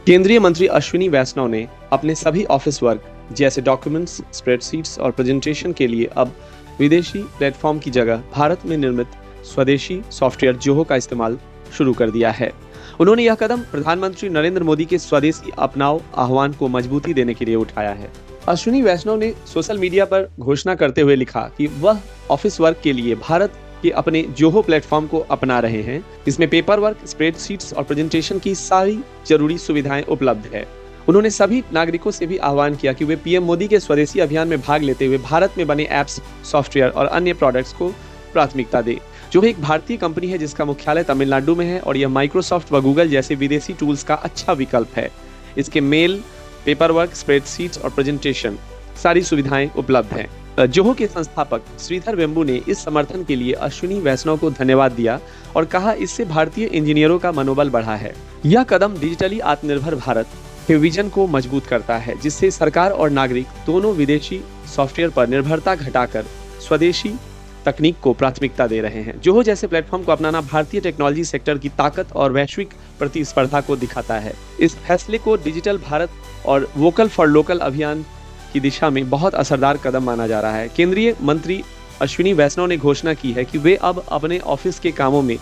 केंद्रीय मंत्री अश्विनी वैष्णव ने अपने सभी ऑफिस वर्क जैसे डॉक्यूमेंट्स, स्प्रेडशीट्स और प्रेजेंटेशन के लिए अब विदेशी प्लेटफॉर्म की जगह भारत में निर्मित स्वदेशी सॉफ्टवेयर जोहो का इस्तेमाल शुरू कर दिया है। उन्होंने यह कदम प्रधानमंत्री नरेंद्र मोदी के स्वदेशी अपनाओ आह्वान को मजबूती देने के लिए उठाया है। अश्विनी वैष्णव ने सोशल मीडिया पर घोषणा करते हुए लिखा कि वह ऑफिस वर्क के लिए भारत के अपने जोहो प्लेटफॉर्म को अपना रहे हैं। इसमें पेपर वर्क, स्प्रेडशीट्स और प्रेजेंटेशन की सारी जरूरी सुविधाएं उपलब्ध है। उन्होंने सभी नागरिकों से भी आह्वान किया कि वे पीएम मोदी के स्वदेशी अभियान में भाग लेते हुए भारत में बने ऐप्स, सॉफ्टवेयर और अन्य प्रोडक्ट्स को प्राथमिकता दें। जो एक भारतीय कंपनी है जिसका मुख्यालय तमिलनाडु में है और यह माइक्रोसॉफ्ट व गूगल जैसे विदेशी टूल्स का अच्छा विकल्प है। इसके मेल, पेपर वर्क, स्प्रेडशीट्स और प्रेजेंटेशन सारी सुविधाएं उपलब्ध हैं। जोहो के संस्थापक श्रीधर वेम्बू ने इस समर्थन के लिए अश्विनी वैष्णव को धन्यवाद दिया और कहा, इससे भारतीय इंजीनियरों का मनोबल बढ़ा है। यह कदम डिजिटली आत्मनिर्भर भारत के विजन को मजबूत करता है, जिससे सरकार और नागरिक दोनों विदेशी सॉफ्टवेयर पर निर्भरता घटाकर स्वदेशी तकनीक को प्राथमिकता दे रहे हैं। जोहो जैसे प्लेटफॉर्म को अपनाना भारतीय टेक्नोलॉजी सेक्टर की ताकत और वैश्विक प्रतिस्पर्धा को दिखाता है। इस फैसले को डिजिटल भारत और वोकल फॉर लोकल अभियान की दिशा में बहुत असरदार कदम माना जा रहा है। केंद्रीय मंत्री अश्विनी वैष्णव ने घोषणा की है कि वे अब अपने ऑफिस के कामों में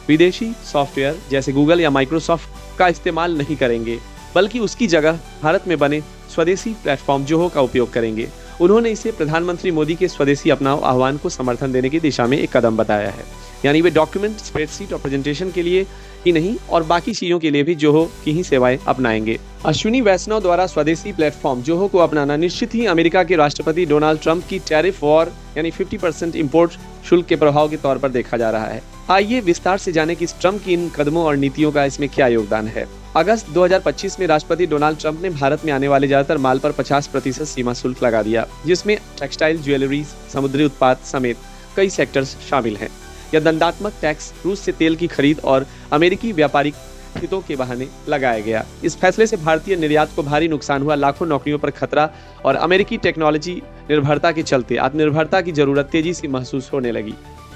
विदेशी सॉफ्टवेयर जैसे गूगल या माइक्रोसॉफ्ट का इस्तेमाल नहीं करेंगे, बल्कि उसकी जगह भारत में बने स्वदेशी प्लेटफॉर्म जोहो का उपयोग करेंगे। उन्होंने इसे प्रधानमंत्री मोदी के स्वदेशी अपनाओ आह्वान को समर्थन देने की दिशा में एक कदम बताया है। यानी वे डॉक्यूमेंट, स्प्रेडशीट और प्रेजेंटेशन के लिए ही नहीं और बाकी चीजों के लिए भी जोहो की ही सेवाएं अपनाएंगे। अश्विनी वैष्णव द्वारा स्वदेशी प्लेटफॉर्म जोहो को अपनाना निश्चित ही अमेरिका के राष्ट्रपति डोनाल्ड ट्रंप की टैरिफ वॉर यानी 50% इंपोर्ट शुल्क के प्रभाव के तौर पर देखा जा रहा है। आइए विस्तार से जानें कि ट्रंप की इन कदमों और नीतियों का इसमें क्या योगदान है। अगस्त 2025 में राष्ट्रपति डोनाल्ड ट्रंप ने भारत में आने वाले ज्यादातर माल पर 50% सीमा शुल्क लगा दिया, जिसमें टेक्सटाइल, ज्वेलरी, समुद्री उत्पाद समेत कई सेक्टर्स शामिल हैं। यह दंडात्मक टैक्स रूस से तेल की खरीद और अमेरिकी व्यापारिक हितों के बहाने लगाया गया। इस फैसले से भारतीय निर्यात को भारी नुकसान हुआ, लाखों नौकरियों पर खतरा और अमेरिकी टेक्नोलॉजी निर्भरता के चलते आत्मनिर्भरता की जरूरत तेजी से महसूस होने लगी।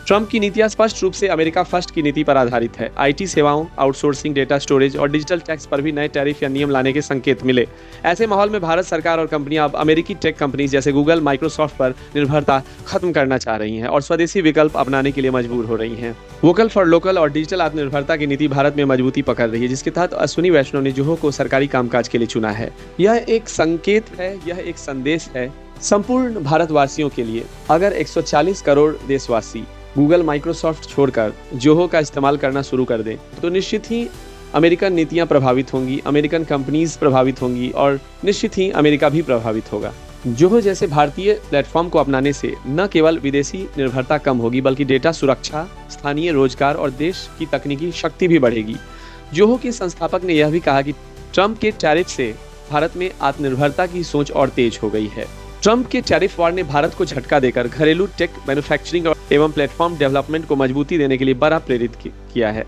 ट्रंप की नीतियां स्पष्ट रूप से अमेरिका फर्स्ट की नीति पर आधारित है। आईटी सेवाओं, आउटसोर्सिंग, डेटा स्टोरेज और डिजिटल टैक्स पर भी नए टैरिफ या नियम लाने के संकेत मिले। ऐसे माहौल में भारत सरकार और कंपनियां अब अमेरिकी टेक कंपनीज जैसे गूगल, माइक्रोसॉफ्ट पर निर्भरता खत्म करना चाह रही हैं और स्वदेशी विकल्प अपनाने के लिए मजबूर हो रही हैं। वोकल फॉर लोकल और डिजिटल आत्मनिर्भरता की नीति भारत में मजबूती पकड़ रही है, जिसके तहत अश्विनी वैष्णव ने जोहो को सरकारी कामकाज के लिए चुना है। यह एक संकेत है, यह एक संदेश है संपूर्ण भारतवासियों के लिए। अगर 140 करोड़ देशवासी गूगल, माइक्रोसॉफ्ट छोड़कर जोहो का इस्तेमाल करना शुरू कर दें तो निश्चित ही अमेरिकन नीतियां प्रभावित होंगी, अमेरिकन कंपनीज प्रभावित होंगी और निश्चित ही अमेरिका भी प्रभावित होगा। जोहो जैसे भारतीय प्लेटफॉर्म को अपनाने से न केवल विदेशी निर्भरता कम होगी, बल्कि डेटा सुरक्षा, स्थानीय रोजगार और देश की तकनीकी शक्ति भी बढ़ेगी। जोहो के संस्थापक ने यह भी कहा कि ट्रंप के टैरिफ से भारत में आत्मनिर्भरता की सोच और तेज हो गई है। ट्रंप के टैरिफ वॉर ने भारत को झटका देकर घरेलू टेक मैन्युफैक्चरिंग एवं प्लेटफॉर्म डेवलपमेंट को मजबूती देने के लिए बड़ा प्रेरित किया है।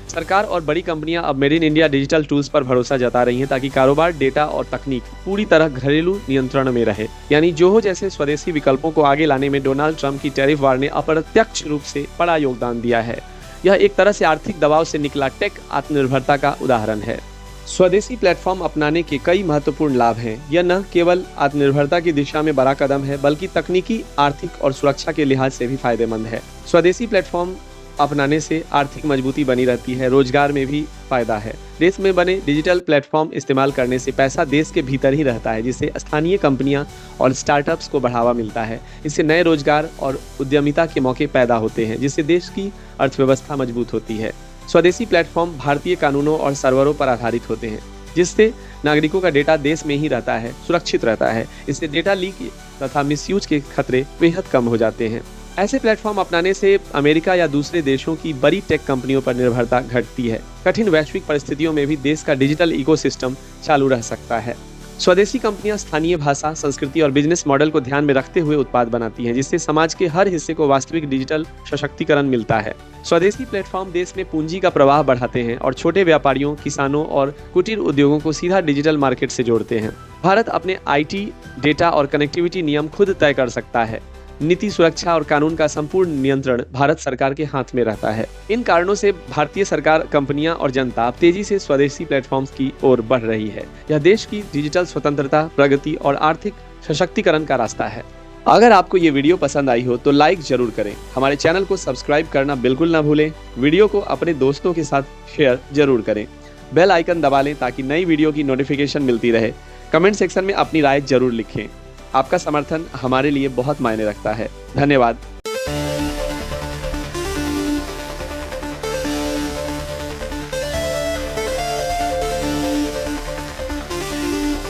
सरकार और बड़ी कंपनियां अब made in India digital tools पर भरोसा जता रही हैं ताकि कारोबार, डेटा और तकनीक पूरी तरह घरेलू नियंत्रण में रहे। यानी जोहो जैसे स्वदेशी विकल्पों को आगे लाने में डोनाल्ड ट्रंप की टैरिफ वॉर ने अप्रत्यक्ष रूप से बड़ा योगदान दिया है। यह एक तरह से आर्थिक दबाव से निकला टेक आत्मनिर्भरता का उदाहरण है। स्वदेशी प्लेटफॉर्म अपनाने के कई महत्वपूर्ण लाभ हैं। यह न केवल आत्मनिर्भरता की दिशा में बड़ा कदम है, बल्कि तकनीकी, आर्थिक और सुरक्षा के लिहाज से भी फायदेमंद है। स्वदेशी प्लेटफॉर्म अपनाने से आर्थिक मजबूती बनी रहती है, रोजगार में भी फायदा है। देश में बने डिजिटल प्लेटफॉर्म इस्तेमाल करने से पैसा देश के भीतर ही रहता है, जिससे स्थानीय कंपनियां और स्टार्टअप्स को बढ़ावा मिलता है। इससे नए रोजगार और उद्यमिता के मौके पैदा होते हैं, जिससे देश की अर्थव्यवस्था मजबूत होती है। स्वदेशी प्लेटफॉर्म भारतीय कानूनों और सर्वरों पर आधारित होते हैं, जिससे नागरिकों का डेटा देश में ही रहता है, सुरक्षित रहता है। इससे डेटा लीक तथा मिसयूज के खतरे बेहद कम हो जाते हैं। ऐसे प्लेटफॉर्म अपनाने से अमेरिका या दूसरे देशों की बड़ी टेक कंपनियों पर निर्भरता घटती है। कठिन वैश्विक परिस्थितियों में भी देश का डिजिटल इकोसिस्टम चालू रह सकता है। स्वदेशी कंपनियां स्थानीय भाषा, संस्कृति और बिजनेस मॉडल को ध्यान में रखते हुए उत्पाद बनाती हैं, जिससे समाज के हर हिस्से को वास्तविक डिजिटल सशक्तिकरण मिलता है। स्वदेशी प्लेटफॉर्म देश में पूंजी का प्रवाह बढ़ाते हैं और छोटे व्यापारियों, किसानों और कुटीर उद्योगों को सीधा डिजिटल मार्केट से जोड़ते हैं। भारत अपने आईटी, डेटा और कनेक्टिविटी नियम खुद तय कर सकता है। नीति, सुरक्षा और कानून का संपूर्ण नियंत्रण भारत सरकार के हाथ में रहता है। इन कारणों से भारतीय सरकार, कंपनियां और जनता तेजी से स्वदेशी प्लेटफॉर्म्स की ओर बढ़ रही है। यह देश की डिजिटल स्वतंत्रता, प्रगति और आर्थिक सशक्तिकरण का रास्ता है। अगर आपको ये वीडियो पसंद आई हो तो लाइक जरूर करें। हमारे चैनल को सब्सक्राइब करना बिल्कुल ना भूलें। वीडियो को अपने दोस्तों के साथ शेयर जरूर करें। बेल आइकन दबा लें ताकि नई वीडियो की नोटिफिकेशन मिलती रहे। कमेंट सेक्शन में अपनी राय जरूर लिखें। आपका समर्थन हमारे लिए बहुत मायने रखता है। धन्यवाद।